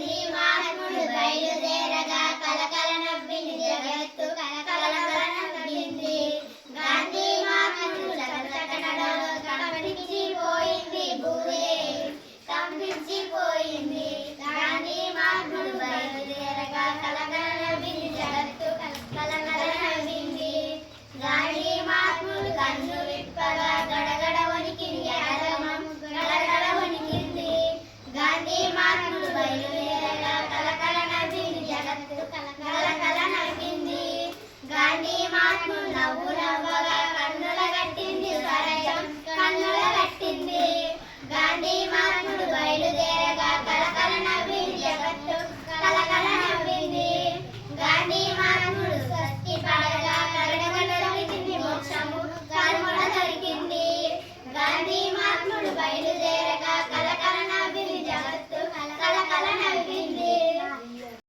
గాంధీ మహాత్ముడు బయలుదేరగా కలకల నవ్వింది జగత్తు కలకల నవ్వింది. గాంధీ మహాత్ముడు చకచకనడలో కంపించిపోయింది భూదేవి కంపించిపోయింది. గాంధీ మహాత్ముడు బయలుదేరగా కలకల నవ్వింది జగత్తు కలకల నవ్వింది. గాంధీ మహాత్ముడు కన్ను విప్పగా గడగడ వణికింది ఆగమం గడగడ వణికింది. గాంధీ మహాత్ముడు బయలుదేరగా కలకల నవ్వింది జగత్తు కలకల నవ్వింది. గాంధీ మహాత్ముడు నవ్వు నవ్వగా